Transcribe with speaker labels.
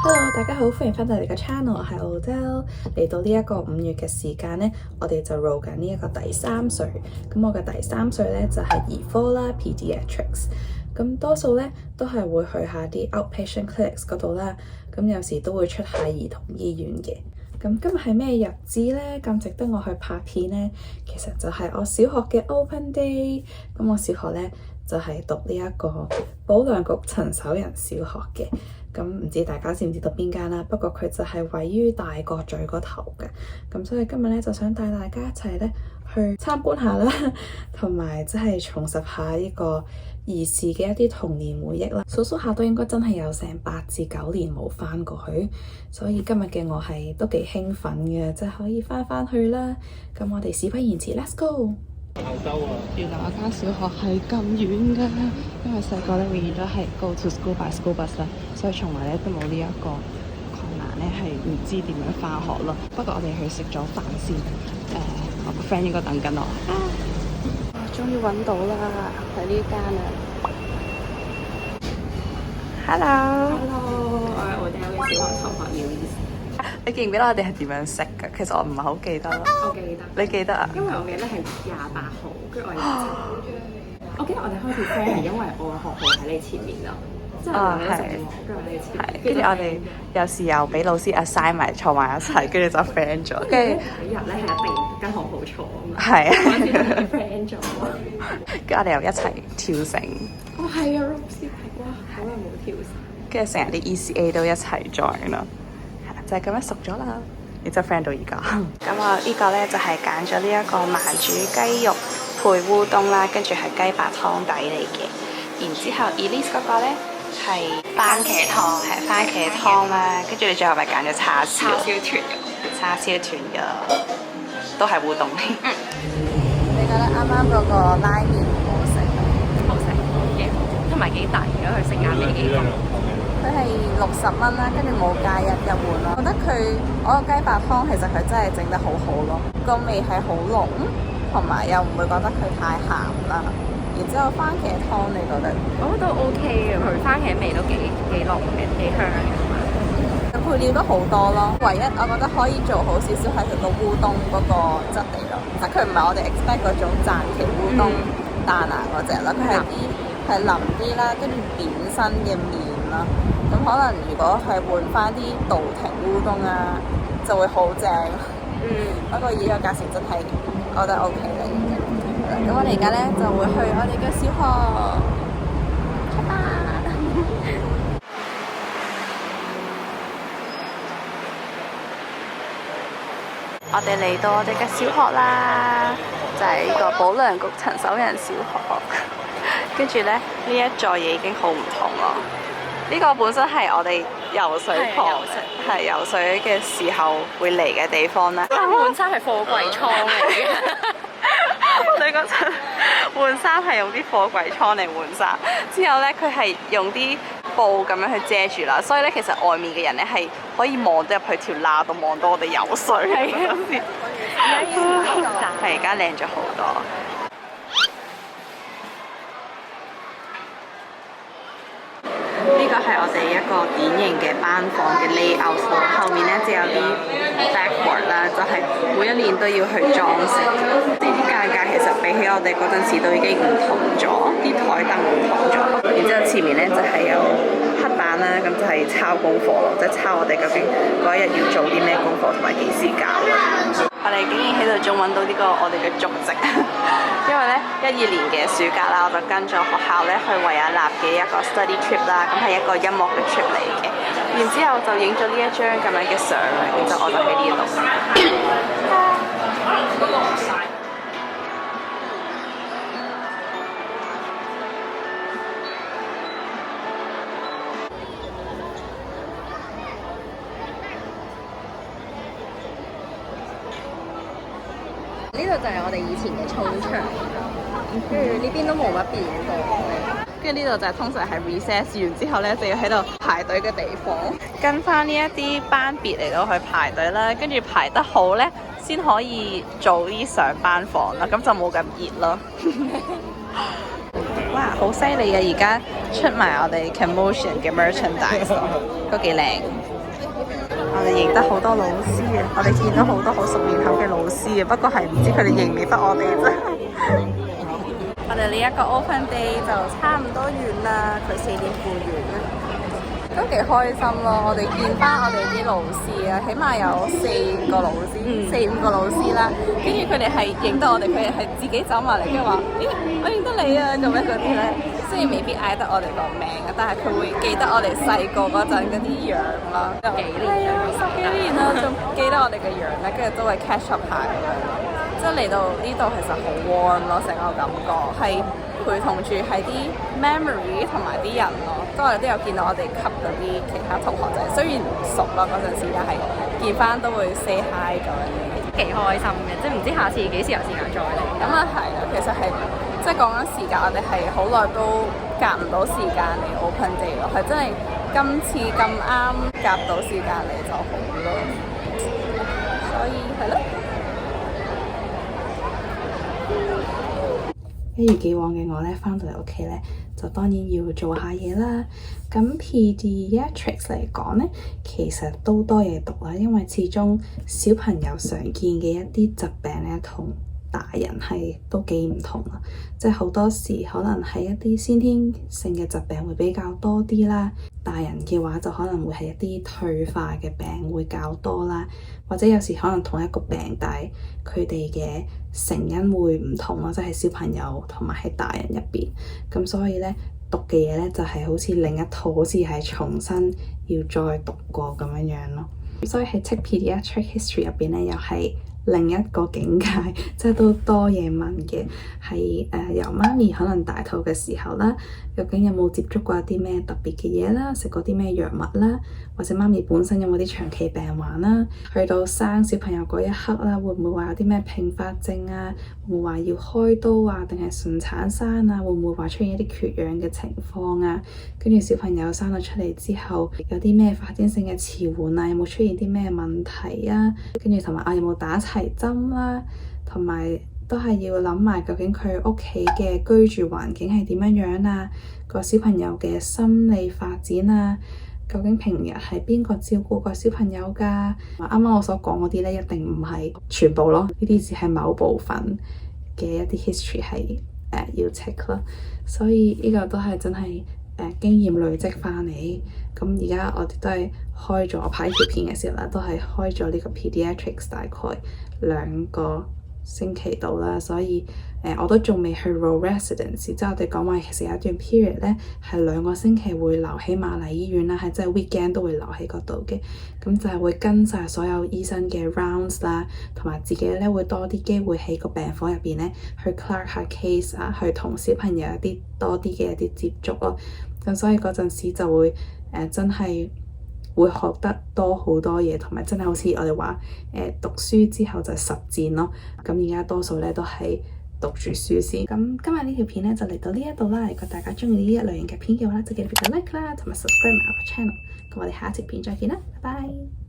Speaker 1: Hello，大家好，歡迎翻到嚟個 channel，我係澳洲。嚟到呢一個5月嘅時間呢，我哋就 roll 緊呢一個第3歲。咁我嘅第3歲呢，就係兒科啦 ，Pediatrics。咁多數呢，都係會去下啲 outpatient clinics 嗰度啦。咁有時都會出下兒童醫院嘅。咁今日係咩日子呢？咁值得我去拍片呢？其實就係我小學嘅 open day。咁我小學呢，就係讀呢一個保良局陳守仁小學嘅。咁唔知大家知唔知道邊間啦？不過佢就係位於大角咀嗰頭嘅。咁所以今日咧就想帶大家一齊咧去參觀下啦，同埋即係重拾下呢個兒時嘅一啲童年回憶啦。數數下都應該真係有成8至9年冇翻過去，所以今日嘅我係都幾興奮嘅，即係可以翻去啦。咁我哋事不宜遲 ，Let's go！原來我間小學係咁遠㗎，因為細個咧永遠都係 go to school by school bus 啦，所以從來咧都冇呢一個困難咧，係唔知點樣返學咯。不過我哋去食咗飯先，我個 friend 應該等緊我。終於揾到啦，喺呢間啊 ！Hello，
Speaker 2: 我哋有個小學同學要意思。
Speaker 1: 你記唔記得我哋係點樣識㗎？其實我唔係好記得咯。
Speaker 2: 我記得。
Speaker 1: 你記得啊？
Speaker 2: 因為我記得係28號，跟住我我記得我哋開始 friend 係因為我嘅學號喺你前面咯，即係我哋一齊跟住喺你前面。
Speaker 1: 跟住我哋有時又俾老師 assign 埋坐埋一齊，跟住就 friend 咗。跟住
Speaker 2: 有一日咧係一定跟學號坐啊嘛。
Speaker 1: 係啊。
Speaker 2: 嗰陣時係 friend 咗。
Speaker 1: 跟住我哋又一齊跳繩。
Speaker 2: 哦係啊 Rosie 係哇，好耐冇跳繩。
Speaker 1: 跟住成日啲 ECA 都一齊 join 咯。就係咁樣熟咗啦，然之後 friend 到而家。咁我呢個咧就係揀咗呢一個慢煮雞肉配烏冬啦，跟住係雞白湯底嚟嘅。然之後 Elise 嗰個咧係番茄湯，係番茄湯啦。跟住你最後咪揀咗叉燒團嘅，叉燒團嘅都係烏冬。你覺得啱啱嗰個拉麵好好食？
Speaker 2: 好食嘅，同埋幾大，如果佢性價比幾高。
Speaker 1: 佢係60蚊啦，跟住冇加一碗咯。覺得我個雞白湯其實佢真係整得好好咯，個味係好濃，同埋又唔會覺得佢太鹹啦。然之後番茄湯你覺得？
Speaker 2: 我覺得都 OK 嘅，佢番茄味都幾濃嘅，幾香嘅。
Speaker 1: 配料都好多咯，唯一我覺得可以做好少少係佢個烏冬嗰個質地咯。其實佢唔係我哋 expect 嗰種讚岐烏冬彈牙嗰隻啦，佢係腍啲啦，跟住扁身嘅麵啦。咁可能如果係換翻啲稻庭烏冬啊，就會好正。不過依個價錢真係我覺得 OK 嚟嘅。咁我哋而家咧就會去我哋嘅小學。出發！我哋嚟到我哋嘅小學啦，就係呢個保良局陳守仁小學。跟住咧，呢一座嘢已經好唔同咯。呢個本身係我哋游水旁，係游水嘅時候會嚟嘅地方啦。
Speaker 2: 換衫係貨櫃倉嚟嘅。
Speaker 1: 我哋嗰陣換衫係用啲貨櫃倉嚟換衫，之後咧佢係用啲布咁樣去遮住啦，所以咧其實外面嘅人咧係可以望到入去條罅度，望到我哋游水。係而家靚咗好多。呢個係我哋一個典型嘅班房嘅 layout， 後面咧就有啲 backboard 啦，就係每一年都要去裝飾。呢啲間隔其實比起我哋嗰陣時都已經唔同咗，啲台燈唔同咗。然之後前面咧就係有黑板啦，咁就係抄功課咯，即係抄我哋究竟嗰一日要做啲咩功課同埋幾時交。我哋竟然喺度仲揾到呢個我哋嘅足跡，因為咧12年嘅暑假啦，我就跟咗學校咧去維也納嘅一個 study trip 啦，咁係一個音樂嘅 trip 嚟嘅。然之後就影咗呢一張咁樣嘅相，然之後我就喺呢度。呢度就係我哋以前嘅操場，跟住呢邊都冇乜變過。跟住呢度就係通常係 recess 完之後咧，就要喺度排隊嘅地方。跟翻呢一啲班別嚟到去排隊啦，跟住排得好咧，先可以早啲上班房啦，咁就冇咁熱咯。哇，好犀利啊！而家出埋我哋 Commotion 嘅 merchandise，都幾靚。我哋認得好多老師嘅，我哋見到好多好熟面口嘅老師嘅，不過係唔知佢哋認唔認得我哋啫。我哋呢一個 open day 就差唔多完啦，佢4點半完啦，都幾開心咯。我哋見翻我哋啲老師啊，起碼有4個老師，4、5個老師啦。跟住佢哋係認得我哋，佢哋係自己走埋嚟，跟住話：咦，我認得你啊！咁樣嗰啲咧，雖然未必嗌得我哋個名啊，但係佢會記得我哋細個嗰陣嗰啲樣啦。幾年啊，10幾年啦，仲記得我哋嘅樣咧，跟住都會 catch up 下咁樣。即係嚟到呢度其實好 warm 咯，成個感覺係陪同住係啲 memory 同埋啲人咯，都我哋都有見到我哋級嗰啲其他同學仔，雖然唔熟啦嗰陣時，但係見翻都會 say hi 咁樣，
Speaker 2: 幾開心嘅，即係唔知下次幾時有時間再嚟。
Speaker 1: 咁啊係啊，其實係即係講緊時間，我哋係好耐都夾唔到時間嚟 open day 咯，係真係今次咁啱夾到時間嚟就好咯，所以係咯。一如既往嘅我咧，翻到嚟屋企咧，就當然要做下嘢啦。咁 pediatrics 嚟講咧，其實都多嘢讀啦，因為始終小朋友常見嘅一啲疾病咧，同大人係都幾唔同啦。即係好多時可能係一啲先天性嘅疾病會比較多啲啦，大人嘅話就可能會係一啲退化嘅病會較多啦，或者有時可能同一個病，但係佢哋嘅成因會唔同咯，即係小朋友同埋喺大人入邊。咁所以咧，讀嘅嘢咧就係好似另一套，好似係重新要再讀過咁樣樣咯。所以喺 Take Pediatric History 入邊咧，又係另一個境界，即係都多嘢問嘅。係由媽咪可能大肚嘅時候啦，究竟有冇接觸過一啲咩特別嘅嘢啦，食過啲咩藥物啦，或者媽咪本身有冇啲長期病患啦，去到生小朋友嗰一刻啦，會唔會話有啲咩併發症啊？會唔會話要開刀啊？定係順產生啊？會唔會話出現一啲缺氧嘅情況啊？跟住小朋友生咗出嚟之後，有啲咩發展性嘅遲緩啊？有冇出現啲咩問題啊？跟住同埋有冇打齊針啦？同埋都係要諗埋究竟佢屋企嘅居住環境係點樣樣啊？個小朋友嘅心理發展啊，究竟平日係邊個照顧個小朋友㗎？啱啱我所講嗰啲咧，一定唔係全部咯，呢啲只係某部分嘅一啲 history 係要 check 咯。所以呢個都係真係經驗累積翻嚟。咁而家我哋都係開咗，我拍呢條片嘅時候啦，都係開咗呢個 pediatrics 大概2個星期到啦，所以我都仲未去 roll residence。即係我哋講話其實有一段 period 咧係2個星期會留喺瑪麗醫院啦，係即係 weekend 都會留喺嗰度嘅。咁就係會跟晒所有醫生嘅 rounds 啦，同埋自己咧會多啲機會喺個病房入邊咧去 clerk 下 case 啊，去同小朋友有啲多啲嘅一啲接觸咯。咁所以嗰陣時就會真係會學得多好多嘢，同埋真係好似我哋話讀書之後就實踐咯。咁而家多數咧都係讀住書先。咁今日呢條片咧就嚟到呢一度啦。如果大家中意呢一類型嘅片嘅話咧，就記得 like 啦，同埋 subscribe 埋我個 channel。咁我哋下一條片再見啦，拜拜。